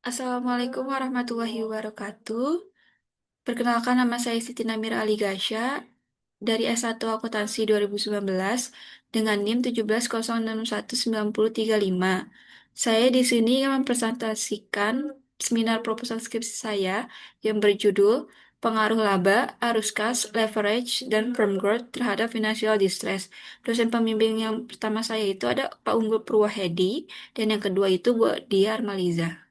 Assalamualaikum warahmatullahi wabarakatuh. Perkenalkan nama saya Siti Namira Ali Gasya dari S1 Akuntansi 2019 dengan NIM 17061935. Saya di sini ingin mempresentasikan seminar proposal skripsi saya yang berjudul Pengaruh Laba, Arus Kas, Leverage, dan Firm Growth terhadap Financial Distress. Dosen pembimbing yang pertama saya itu ada Pak Unggul Purwahedi dan yang kedua itu Bu Dia Armaliza.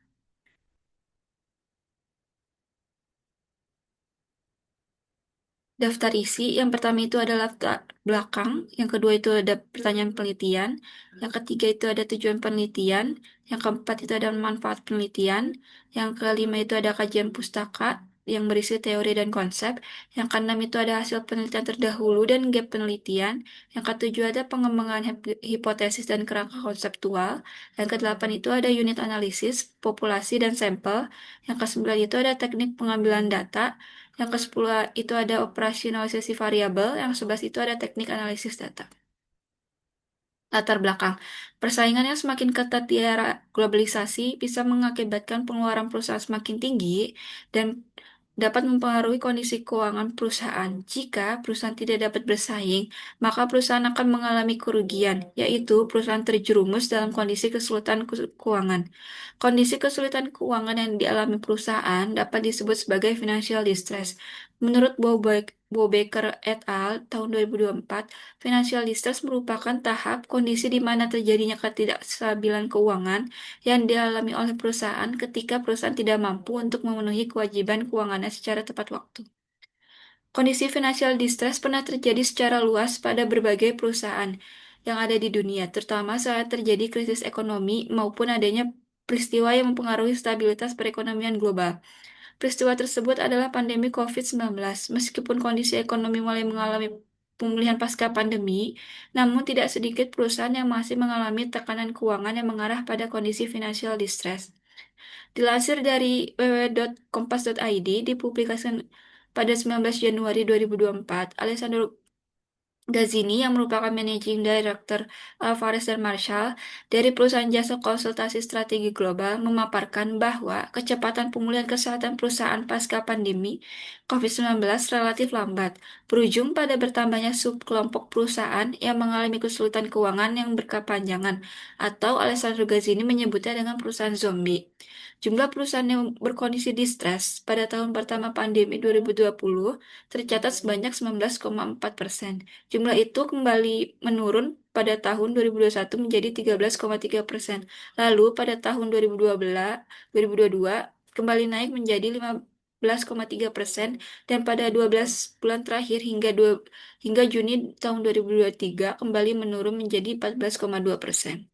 Daftar isi, yang pertama itu adalah daftar belakang, yang kedua itu ada pertanyaan penelitian, yang ketiga itu ada tujuan penelitian, yang keempat itu ada manfaat penelitian, yang kelima itu ada kajian pustaka yang berisi teori dan konsep, yang keenam itu ada hasil penelitian terdahulu dan gap penelitian, yang ketujuh ada pengembangan hipotesis dan kerangka konseptual, yang kedelapan itu ada unit analisis, populasi dan sampel, yang kesembilan itu ada teknik pengambilan data, yang ke-10 itu ada operasionalisasi variabel, yang 11 itu ada teknik analisis data. Latar belakang. Persaingan yang semakin ketat di era globalisasi bisa mengakibatkan pengeluaran perusahaan semakin tinggi dan dapat mempengaruhi kondisi keuangan perusahaan. Jika perusahaan tidak dapat bersaing, maka perusahaan akan mengalami kerugian, yaitu perusahaan terjerumus dalam kondisi kesulitan keuangan. Kondisi kesulitan keuangan yang dialami perusahaan dapat disebut sebagai financial distress. Menurut Bobecker et al. Tahun 2024, financial distress merupakan tahap kondisi di mana terjadinya ketidakstabilan keuangan yang dialami oleh perusahaan ketika perusahaan tidak mampu untuk memenuhi kewajiban keuangannya secara tepat waktu. Kondisi financial distress pernah terjadi secara luas pada berbagai perusahaan yang ada di dunia, terutama saat terjadi krisis ekonomi maupun adanya peristiwa yang mempengaruhi stabilitas perekonomian global. Peristiwa tersebut adalah pandemi COVID-19. Meskipun kondisi ekonomi mulai mengalami pemulihan pasca pandemi, namun tidak sedikit perusahaan yang masih mengalami tekanan keuangan yang mengarah pada kondisi financial distress. Dilansir dari www.kompas.id, dipublikasikan pada 19 Januari 2024, Alessandro Gazzini yang merupakan Managing Director Alvarez dan Marshall dari perusahaan jasa konsultasi strategi global memaparkan bahwa kecepatan pemulihan kesehatan perusahaan pasca pandemi COVID-19 relatif lambat, berujung pada bertambahnya subkelompok perusahaan yang mengalami kesulitan keuangan yang berkepanjangan, atau Alessandro Gazzini menyebutnya dengan perusahaan zombie. Jumlah perusahaan yang berkondisi distress pada tahun pertama pandemi 2020 tercatat sebanyak 19,4%. Jumlah itu kembali menurun pada tahun 2021 menjadi 13,3%. Lalu pada tahun 2022 kembali naik menjadi 15,3% dan pada 12 bulan terakhir hingga Juni tahun 2023 kembali menurun menjadi 14,2%.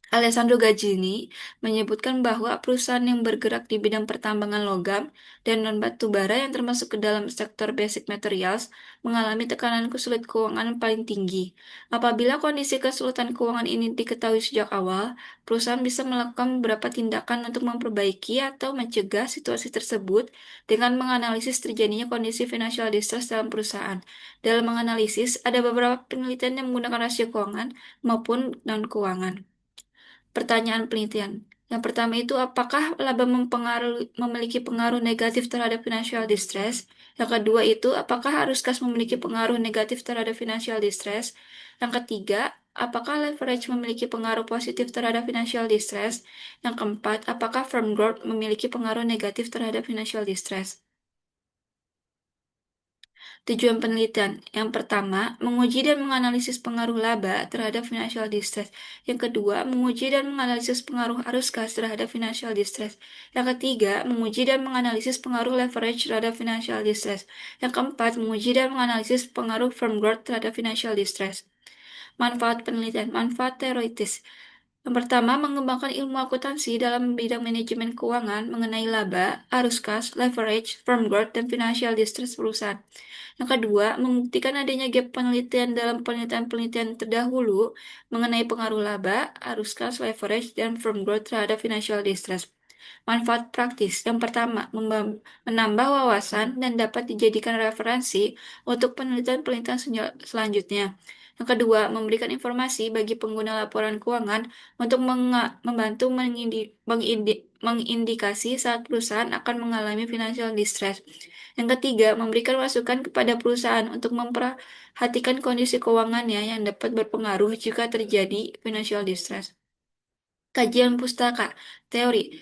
Alessandro Gaggini menyebutkan bahwa perusahaan yang bergerak di bidang pertambangan logam dan non-batu bara yang termasuk ke dalam sektor basic materials mengalami tekanan kesulitan keuangan yang paling tinggi. Apabila kondisi kesulitan keuangan ini diketahui sejak awal, perusahaan bisa melakukan beberapa tindakan untuk memperbaiki atau mencegah situasi tersebut dengan menganalisis terjadinya kondisi financial distress dalam perusahaan. Dalam menganalisis, ada beberapa penelitian yang menggunakan rasio keuangan maupun non-keuangan. Pertanyaan penelitian. Yang pertama itu, apakah laba memiliki pengaruh negatif terhadap financial distress? Yang kedua itu, apakah arus kas memiliki pengaruh negatif terhadap financial distress? Yang ketiga, apakah leverage memiliki pengaruh positif terhadap financial distress? Yang keempat, apakah firm growth memiliki pengaruh negatif terhadap financial distress? Tujuan penelitian. Yang pertama, menguji dan menganalisis pengaruh laba terhadap financial distress. Yang kedua, menguji dan menganalisis pengaruh arus kas terhadap financial distress. Yang ketiga, menguji dan menganalisis pengaruh leverage terhadap financial distress. Yang keempat, menguji dan menganalisis pengaruh firm growth terhadap financial distress. Manfaat penelitian. Manfaat teoritis. Yang pertama, mengembangkan ilmu akuntansi dalam bidang manajemen keuangan mengenai laba, arus kas, leverage, firm growth, dan financial distress perusahaan. Yang kedua, membuktikan adanya gap penelitian dalam penelitian-penelitian terdahulu mengenai pengaruh laba, arus kas, leverage, dan firm growth terhadap financial distress. Manfaat praktis. Yang pertama, menambah wawasan dan dapat dijadikan referensi untuk penelitian-penelitian selanjutnya. Yang kedua, memberikan informasi bagi pengguna laporan keuangan untuk membantu mengindikasi saat perusahaan akan mengalami financial distress. Yang ketiga, memberikan masukan kepada perusahaan untuk memperhatikan kondisi keuangannya yang dapat berpengaruh jika terjadi financial distress. Kajian pustaka, teori.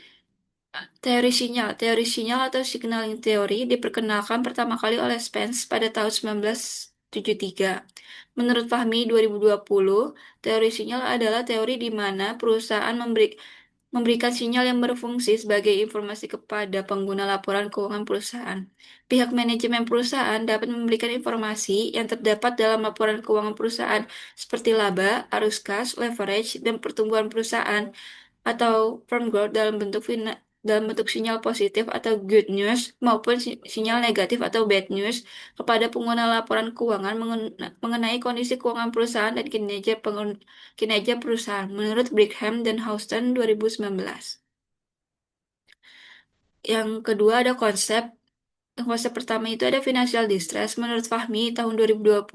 Teori sinyal atau signaling theory diperkenalkan pertama kali oleh Spence pada tahun 1973. Menurut Fahmi 2020, teori sinyal adalah teori di mana perusahaan memberikan sinyal yang berfungsi sebagai informasi kepada pengguna laporan keuangan perusahaan. Pihak manajemen perusahaan dapat memberikan informasi yang terdapat dalam laporan keuangan perusahaan seperti laba, arus kas, leverage, dan pertumbuhan perusahaan atau firm growth dalam bentuk sinyal positif atau good news maupun sinyal negatif atau bad news kepada pengguna laporan keuangan mengenai kondisi keuangan perusahaan dan kinerja perusahaan menurut Brigham dan Houston 2019. Yang kedua ada konsep pertama itu ada financial distress. Menurut Fahmi, tahun 2020,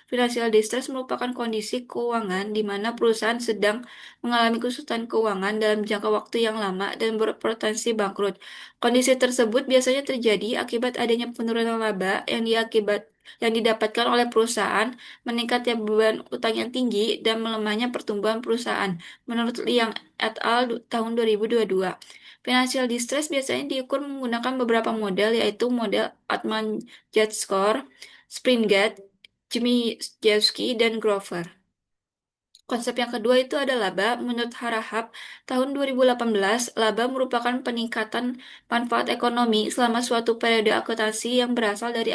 financial distress merupakan kondisi keuangan di mana perusahaan sedang mengalami kesulitan keuangan dalam jangka waktu yang lama dan berpotensi bangkrut. Kondisi tersebut biasanya terjadi akibat adanya penurunan laba yang didapatkan oleh perusahaan, meningkatnya beban utang yang tinggi, dan melemahnya pertumbuhan perusahaan. Menurut Liang et al. Tahun 2022. Financial distress biasanya diukur menggunakan beberapa model, yaitu model Altman-Judge Score, Springate, Chmielewski, dan Grover. Konsep yang kedua itu ada laba. Menurut Harahap, tahun 2018, laba merupakan peningkatan manfaat ekonomi selama suatu periode akuntansi yang berasal dari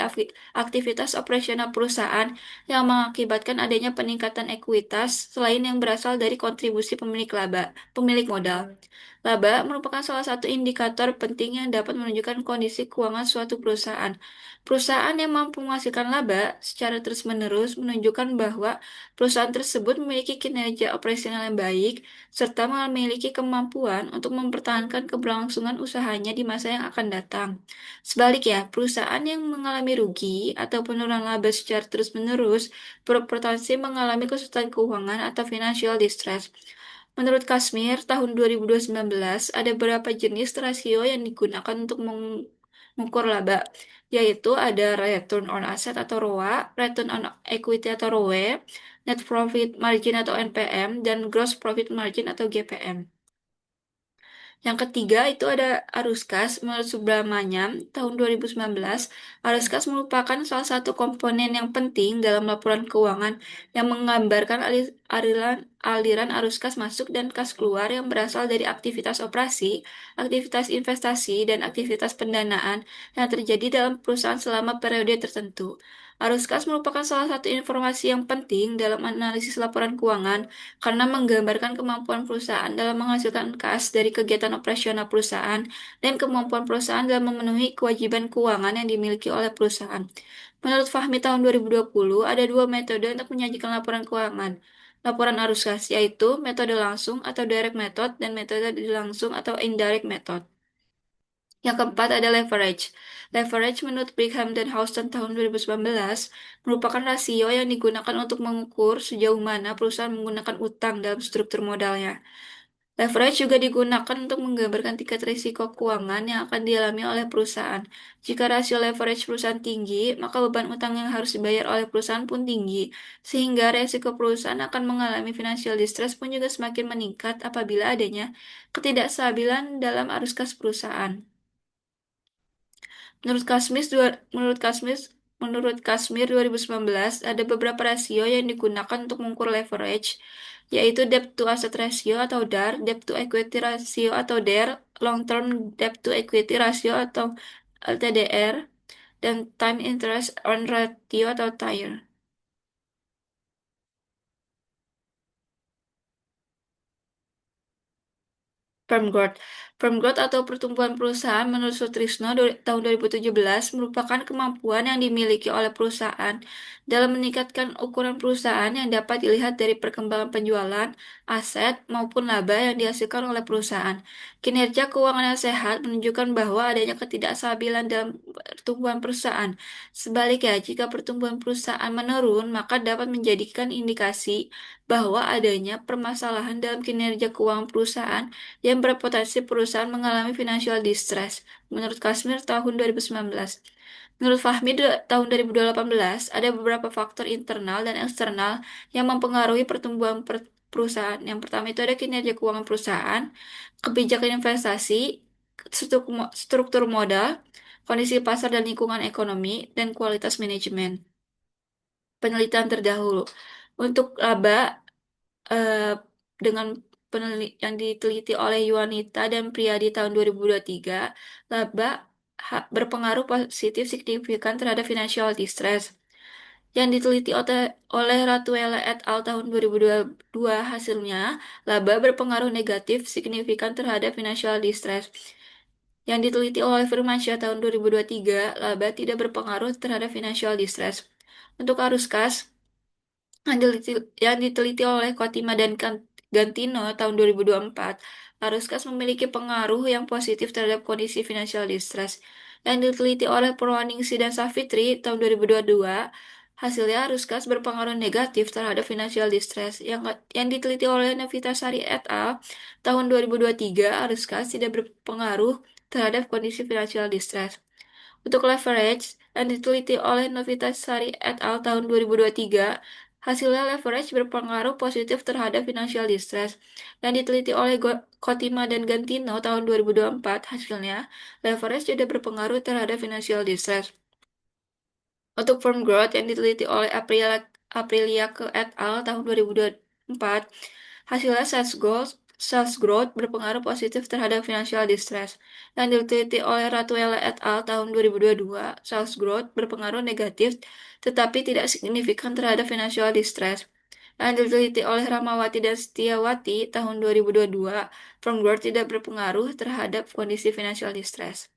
aktivitas operasional perusahaan yang mengakibatkan adanya peningkatan ekuitas selain yang berasal dari kontribusi pemilik modal. Laba merupakan salah satu indikator penting yang dapat menunjukkan kondisi keuangan suatu perusahaan. Perusahaan yang mampu menghasilkan laba secara terus-menerus menunjukkan bahwa perusahaan tersebut memiliki kinerja operasional yang baik, serta memiliki kemampuan untuk mempertahankan keberlangsungan usahanya di masa yang akan datang. Sebaliknya, perusahaan yang mengalami rugi atau penurunan laba secara terus-menerus berpotensi mengalami kesulitan keuangan atau financial distress. Menurut Kashmir, tahun 2019 ada beberapa jenis rasio yang digunakan untuk mengukur laba, yaitu ada return on asset atau ROA, return on equity atau ROE, net profit margin atau NPM, dan gross profit margin atau GPM. Yang ketiga itu ada arus kas. Menurut Subramanyam, tahun 2019, arus kas merupakan salah satu komponen yang penting dalam laporan keuangan yang menggambarkan aliran arus kas masuk dan kas keluar yang berasal dari aktivitas operasi, aktivitas investasi, dan aktivitas pendanaan yang terjadi dalam perusahaan selama periode tertentu. Arus kas merupakan salah satu informasi yang penting dalam analisis laporan keuangan karena menggambarkan kemampuan perusahaan dalam menghasilkan kas dari kegiatan operasional perusahaan dan kemampuan perusahaan dalam memenuhi kewajiban keuangan yang dimiliki oleh perusahaan. Menurut Fahmi tahun 2020, ada dua metode untuk menyajikan laporan keuangan. Laporan arus kas, yaitu metode langsung atau direct method dan metode langsung atau indirect method. Yang keempat ada leverage. Leverage menurut Brigham dan Houston tahun 2019 merupakan rasio yang digunakan untuk mengukur sejauh mana perusahaan menggunakan utang dalam struktur modalnya. Leverage juga digunakan untuk menggambarkan tingkat risiko keuangan yang akan dialami oleh perusahaan. Jika rasio leverage perusahaan tinggi, maka beban utang yang harus dibayar oleh perusahaan pun tinggi, sehingga risiko perusahaan akan mengalami financial distress pun juga semakin meningkat apabila adanya ketidakstabilan dalam arus kas perusahaan. Menurut Kashmir 2019, ada beberapa rasio yang digunakan untuk mengukur leverage, yaitu debt to asset ratio atau DAR, debt to equity ratio atau DER, long term debt to equity ratio atau LTDR, dan time interest on ratio atau TIR. Firm growth. Firm growth atau pertumbuhan perusahaan menurut Sutrisno tahun 2017 merupakan kemampuan yang dimiliki oleh perusahaan dalam meningkatkan ukuran perusahaan yang dapat dilihat dari perkembangan penjualan, aset, maupun laba yang dihasilkan oleh perusahaan. Kinerja keuangan yang sehat menunjukkan bahwa adanya ketidakstabilan dalam pertumbuhan perusahaan. Sebaliknya, jika pertumbuhan perusahaan menurun, maka dapat menjadikan indikasi bahwa adanya permasalahan dalam kinerja keuangan perusahaan yang berpotensi perusahaan mengalami financial distress, menurut Kashmir tahun 2019. Menurut Fahmi tahun 2018, ada beberapa faktor internal dan eksternal yang mempengaruhi pertumbuhan perusahaan. Yang pertama itu ada kinerja keuangan perusahaan, kebijakan investasi, struktur modal, kondisi pasar dan lingkungan ekonomi, dan kualitas manajemen. Penelitian terdahulu. Untuk laba, eh, dengan yang diteliti oleh Yuanita dan Priyadi tahun 2023, laba berpengaruh positif signifikan terhadap financial distress. Yang diteliti oleh Ratuela et al. Tahun 2022, hasilnya, laba berpengaruh negatif signifikan terhadap financial distress. Yang diteliti oleh Firmansyah tahun 2023, laba tidak berpengaruh terhadap financial distress. Untuk arus kas, yang diteliti oleh Kotima dan Gantino tahun 2024, arus kas memiliki pengaruh yang positif terhadap kondisi financial distress. Yang diteliti oleh Purwaningsi dan Safitri tahun 2022, hasilnya arus kas berpengaruh negatif terhadap financial distress. Yang diteliti oleh Novitasari et al. Tahun 2023, arus kas tidak berpengaruh terhadap kondisi financial distress. Untuk leverage, yang diteliti oleh Novitasari et al. Tahun 2023, hasilnya leverage berpengaruh positif terhadap financial distress. Yang diteliti oleh Kotima dan Gantino tahun 2024, hasilnya leverage tidak berpengaruh terhadap financial distress. Untuk firm growth yang diteliti oleh Aprilia ke et al. Tahun 2024, hasilnya sales growth berpengaruh positif terhadap financial distress. Yang diteliti oleh Ratuela et al. Tahun 2022, sales growth berpengaruh negatif tetapi tidak signifikan terhadap financial distress. Yang diteliti oleh Ramawati dan Setiawati tahun 2022, firm growth tidak berpengaruh terhadap kondisi financial distress.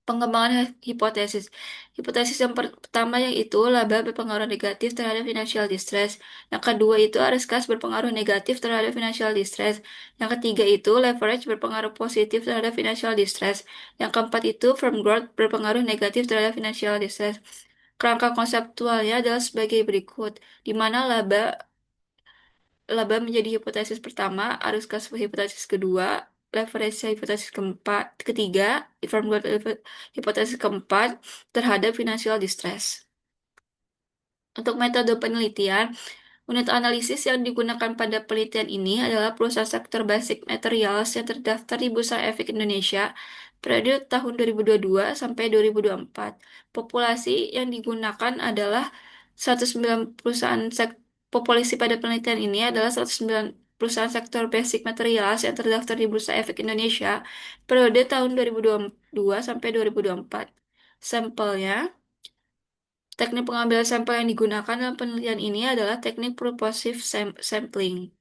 Pengembangan hipotesis. Hipotesis yang pertama yaitu laba berpengaruh negatif terhadap financial distress. Yang kedua itu arus kas berpengaruh negatif terhadap financial distress. Yang ketiga itu leverage berpengaruh positif terhadap financial distress. Yang keempat itu firm growth berpengaruh negatif terhadap financial distress. Kerangka konseptualnya adalah sebagai berikut, di mana laba menjadi hipotesis pertama, arus kas hipotesis kedua, leverage hipotesis ketiga, firm growth hipotesis keempat terhadap financial distress. Untuk metode penelitian, unit analisis yang digunakan pada penelitian ini adalah perusahaan sektor basic materials yang terdaftar di Bursa Efek Indonesia periode tahun 2022 sampai 2024. Populasi yang digunakan adalah 109 perusahaan populasi pada penelitian ini adalah 109 perusahaan sektor basic materials yang terdaftar di Bursa Efek Indonesia periode tahun 2022 sampai 2024. Sampelnya, teknik pengambilan sampel yang digunakan dalam penelitian ini adalah teknik purposive sampling.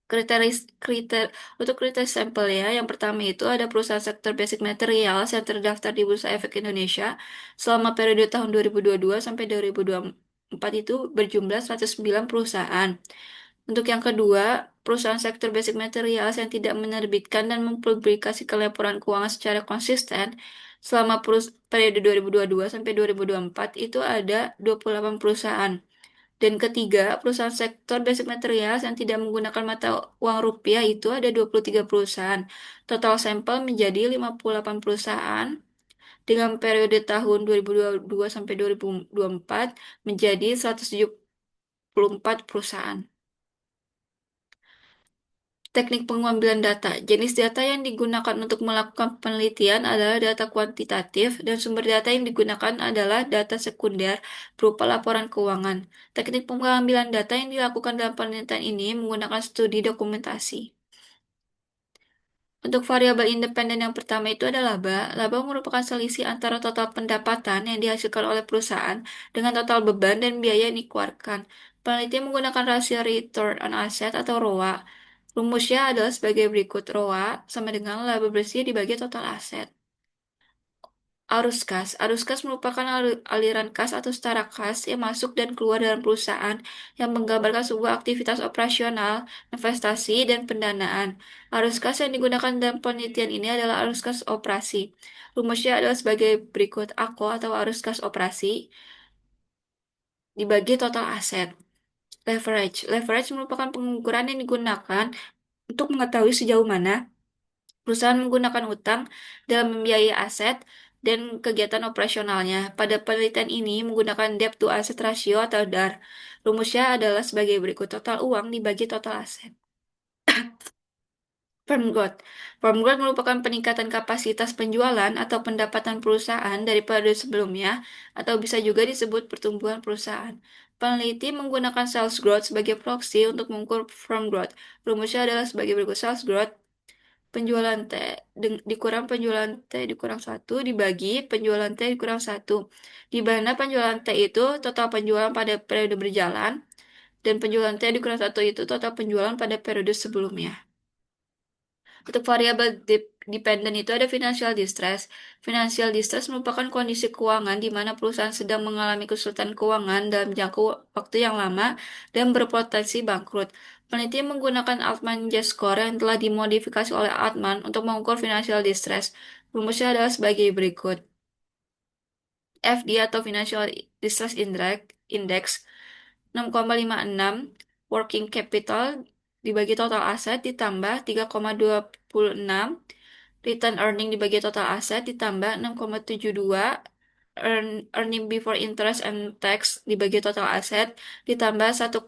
Untuk kriteria sampel ya, yang pertama itu ada perusahaan sektor basic materials yang terdaftar di Bursa Efek Indonesia selama periode tahun 2022 sampai 2024 itu berjumlah 109 perusahaan. Untuk yang kedua, perusahaan sektor basic materials yang tidak menerbitkan dan mempublikasikan laporan keuangan secara konsisten selama periode 2022 sampai 2024 itu ada 28 perusahaan. Dan ketiga, perusahaan sektor basic materials yang tidak menggunakan mata uang rupiah itu ada 23 perusahaan. Total sampel menjadi 58 perusahaan dengan periode tahun 2022 sampai 2024 menjadi 174 perusahaan. Teknik pengambilan data. Jenis data yang digunakan untuk melakukan penelitian adalah data kuantitatif dan sumber data yang digunakan adalah data sekunder berupa laporan keuangan. Teknik pengambilan data yang dilakukan dalam penelitian ini menggunakan studi dokumentasi. Untuk variabel independen yang pertama itu adalah laba. Laba merupakan selisih antara total pendapatan yang dihasilkan oleh perusahaan dengan total beban dan biaya yang dikeluarkan. Peneliti menggunakan rasio return on asset atau ROA. Rumusnya adalah sebagai berikut. ROA sama dengan laba bersih dibagi total aset. Arus kas. Arus kas merupakan aliran kas atau setara kas yang masuk dan keluar dalam perusahaan yang menggambarkan sebuah aktivitas operasional, investasi, dan pendanaan. Arus kas yang digunakan dalam penelitian ini adalah arus kas operasi. Rumusnya adalah sebagai berikut. AKO atau arus kas operasi dibagi total aset. Leverage. Leverage merupakan pengukuran yang digunakan untuk mengetahui sejauh mana perusahaan menggunakan utang dalam membiayai aset dan kegiatan operasionalnya. Pada penelitian ini menggunakan debt to asset ratio atau DAR. Rumusnya adalah sebagai berikut: total uang dibagi total aset. Firm growth. Firm growth merupakan peningkatan kapasitas penjualan atau pendapatan perusahaan dari periode sebelumnya, atau bisa juga disebut pertumbuhan perusahaan. Peneliti menggunakan sales growth sebagai proksi untuk mengukur firm growth. Rumusnya adalah sebagai berikut: sales growth penjualan T dikurang penjualan T dikurang satu dibagi penjualan T dikurang satu, di mana penjualan T itu total penjualan pada periode berjalan dan penjualan T dikurang satu itu total penjualan pada periode sebelumnya. Untuk variabel dependent itu ada financial distress. Financial distress merupakan kondisi keuangan di mana perusahaan sedang mengalami kesulitan keuangan dalam jangka waktu yang lama dan berpotensi bangkrut. Peneliti menggunakan Altman-J score yang telah dimodifikasi oleh Altman untuk mengukur financial distress. Rumusnya adalah sebagai berikut. FD atau Financial Distress Index 6,56, working capital dibagi total aset ditambah 3,26, return earning dibagi total aset ditambah 6,72, earning before interest and tax dibagi total aset ditambah 1,05,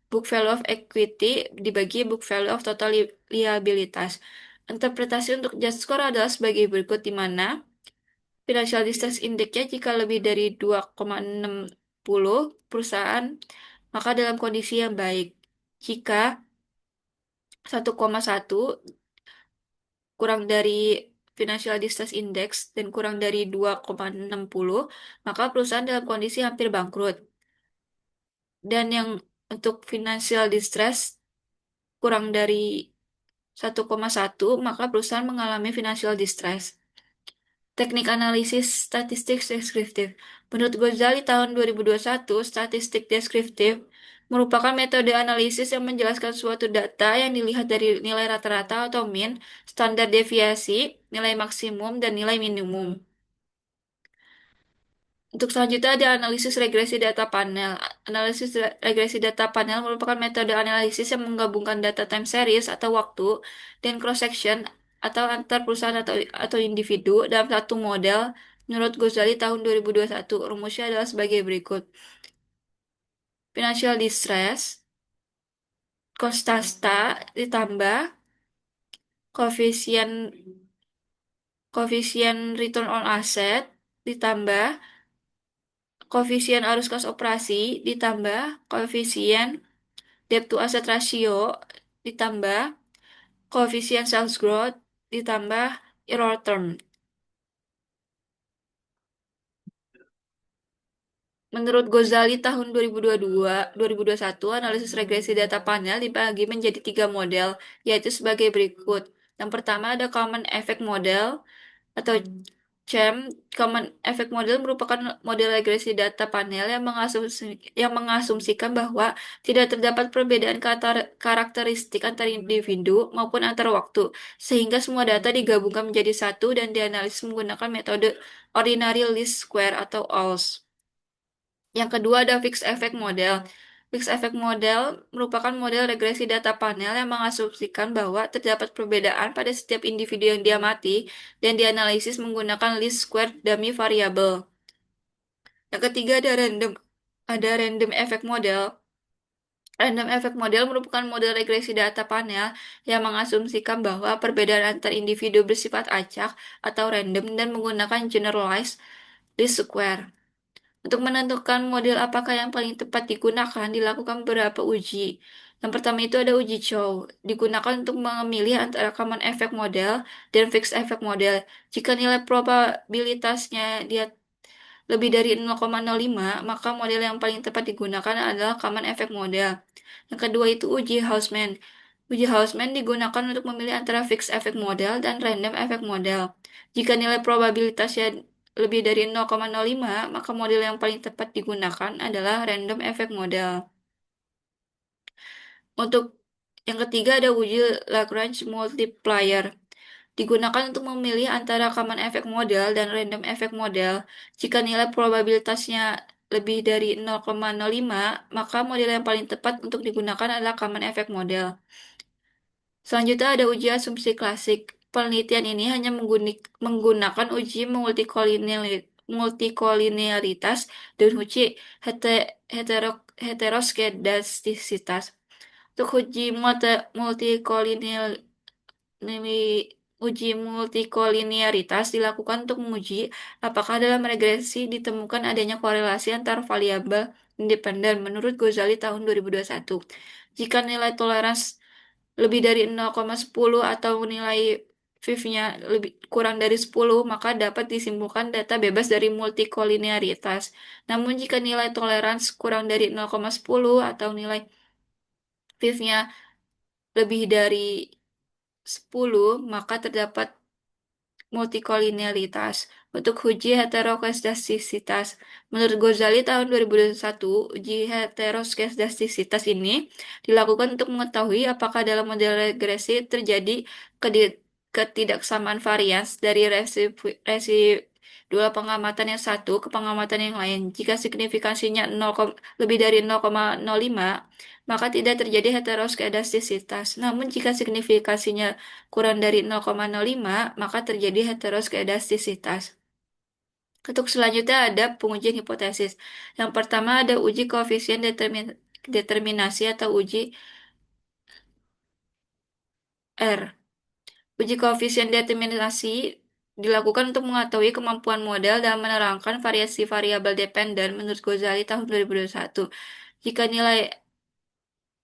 book value of equity dibagi book value of total liabilitas. Interpretasi untuk just score adalah sebagai berikut, di mana Financial Distress Index-nya jika lebih dari 2,60 perusahaan, maka dalam kondisi yang baik. Jika 1,1 kurang dari Financial Distress Index dan kurang dari 2,60, maka perusahaan dalam kondisi hampir bangkrut. Dan yang untuk Financial Distress kurang dari 1,1, maka perusahaan mengalami Financial Distress. Teknik analisis statistik deskriptif. Menurut Ghazali tahun 2021, statistik deskriptif merupakan metode analisis yang menjelaskan suatu data yang dilihat dari nilai rata-rata atau mean, standar deviasi, nilai maksimum, dan nilai minimum. Untuk selanjutnya ada analisis regresi data panel. Analisis regresi data panel merupakan metode analisis yang menggabungkan data time series atau waktu dan cross-section atau antar perusahaan atau individu dalam satu model. Menurut Ghazali tahun 2021, rumusnya adalah sebagai berikut. Financial distress, Kostasta ditambah koefisien koefisien return on asset ditambah koefisien arus kas operasi ditambah koefisien debt to asset ratio ditambah koefisien sales growth ditambah error term. Menurut Ghazali tahun 2022-2021, analisis regresi data panel dibagi menjadi 3 model, yaitu sebagai berikut. Yang pertama ada Common Effect Model atau CEM. Common Effect Model merupakan model regresi data panel yang mengasumsikan bahwa tidak terdapat perbedaan karakteristik antar individu maupun antar waktu, sehingga semua data digabungkan menjadi satu dan dianalisis menggunakan metode ordinary least square atau OLS. Yang kedua ada Fixed Effect Model. Fixed Effect Model merupakan model regresi data panel yang mengasumsikan bahwa terdapat perbedaan pada setiap individu yang diamati dan dianalisis menggunakan least square dummy variable. Yang ketiga ada Random Effect Model. Random Effect Model merupakan model regresi data panel yang mengasumsikan bahwa perbedaan antar individu bersifat acak atau random dan menggunakan generalized least square. Untuk menentukan model apakah yang paling tepat digunakan, dilakukan beberapa uji. Yang pertama itu ada uji Chow, digunakan untuk memilih antara common effect model dan fixed effect model. Jika nilai probabilitasnya dia lebih dari 0,05, maka model yang paling tepat digunakan adalah common effect model. Yang kedua itu uji Hausman. Uji Hausman digunakan untuk memilih antara fixed effect model dan random effect model. Jika nilai probabilitasnya lebih dari 0,05, maka model yang paling tepat digunakan adalah random effect model. Untuk yang ketiga ada uji Lagrange multiplier. Digunakan untuk memilih antara common effect model dan random effect model. Jika nilai probabilitasnya lebih dari 0,05, maka model yang paling tepat untuk digunakan adalah common effect model. Selanjutnya ada uji asumsi klasik. Penelitian ini hanya menggunakan uji multikolinearitas dan uji heteroskedastisitas. Untuk uji multikolinearitas dilakukan untuk menguji apakah dalam regresi ditemukan adanya korelasi antar variabel independen menurut Ghazali tahun 2021. Jika nilai toleransi lebih dari 0,10 atau nilai FIV-nya lebih kurang dari 10, maka dapat disimpulkan data bebas dari multikolinearitas. Namun jika nilai toleransi kurang dari 0,10 atau nilai FIV-nya lebih dari 10, maka terdapat multikolinearitas. Untuk uji heteroskedastisitas, menurut Ghazali tahun 2021, uji heteroskedastisitas ini dilakukan untuk mengetahui apakah dalam model regresi terjadi ketidaksamaan varians dari residual pengamatan yang satu ke pengamatan yang lain. Jika signifikansinya lebih dari 0,05, maka tidak terjadi heteroskedastisitas. Namun jika signifikansinya kurang dari 0,05, maka terjadi heteroskedastisitas. Untuk selanjutnya ada pengujian hipotesis. Yang pertama ada uji koefisien determinasi atau uji R. Uji koefisien determinasi dilakukan untuk mengetahui kemampuan model dalam menerangkan variasi variabel dependen menurut Ghazali tahun 2021. Jika nilai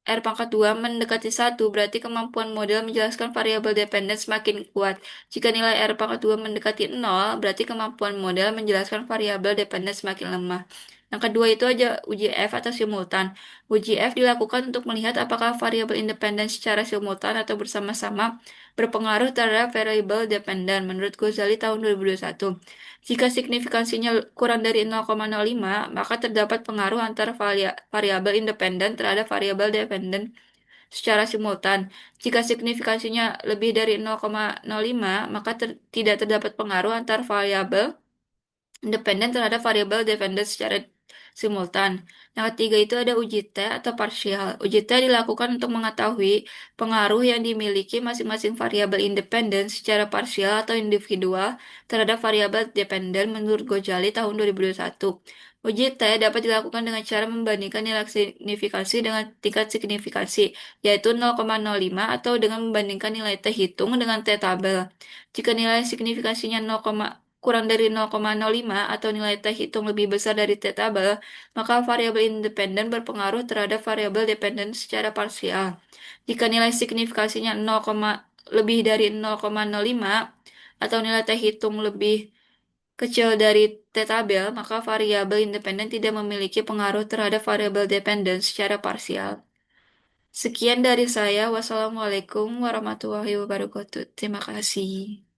R pangkat 2 mendekati 1, berarti kemampuan model menjelaskan variabel dependen semakin kuat. Jika nilai R pangkat 2 mendekati 0, berarti kemampuan model menjelaskan variabel dependen semakin lemah. Yang kedua itu aja uji F atau simultan. Uji F dilakukan untuk melihat apakah variabel independen secara simultan atau bersama-sama berpengaruh terhadap variabel dependen menurut Ghazali tahun 2021. Jika signifikansinya kurang dari 0,05, maka terdapat pengaruh antara variabel independen terhadap variabel dependen secara simultan. Jika signifikansinya lebih dari 0,05, maka tidak terdapat pengaruh antara variabel independen terhadap variabel dependen secara simultan. Yang ketiga itu ada uji T atau parsial. Uji T dilakukan untuk mengetahui pengaruh yang dimiliki masing-masing variabel independen secara parsial atau individual terhadap variabel dependen menurut Gojali tahun 2021. Uji T dapat dilakukan dengan cara membandingkan nilai signifikansi dengan tingkat signifikansi, yaitu 0,05 atau dengan membandingkan nilai T hitung dengan T tabel. Jika nilai signifikansinya kurang dari 0,05 atau nilai T hitung lebih besar dari T tabel, maka variabel independen berpengaruh terhadap variabel dependen secara parsial. Jika nilai signifikansinya lebih dari 0,05 atau nilai T hitung lebih kecil dari T tabel, maka variabel independen tidak memiliki pengaruh terhadap variabel dependen secara parsial. Sekian dari saya. Wassalamualaikum warahmatullahi wabarakatuh. Terima kasih.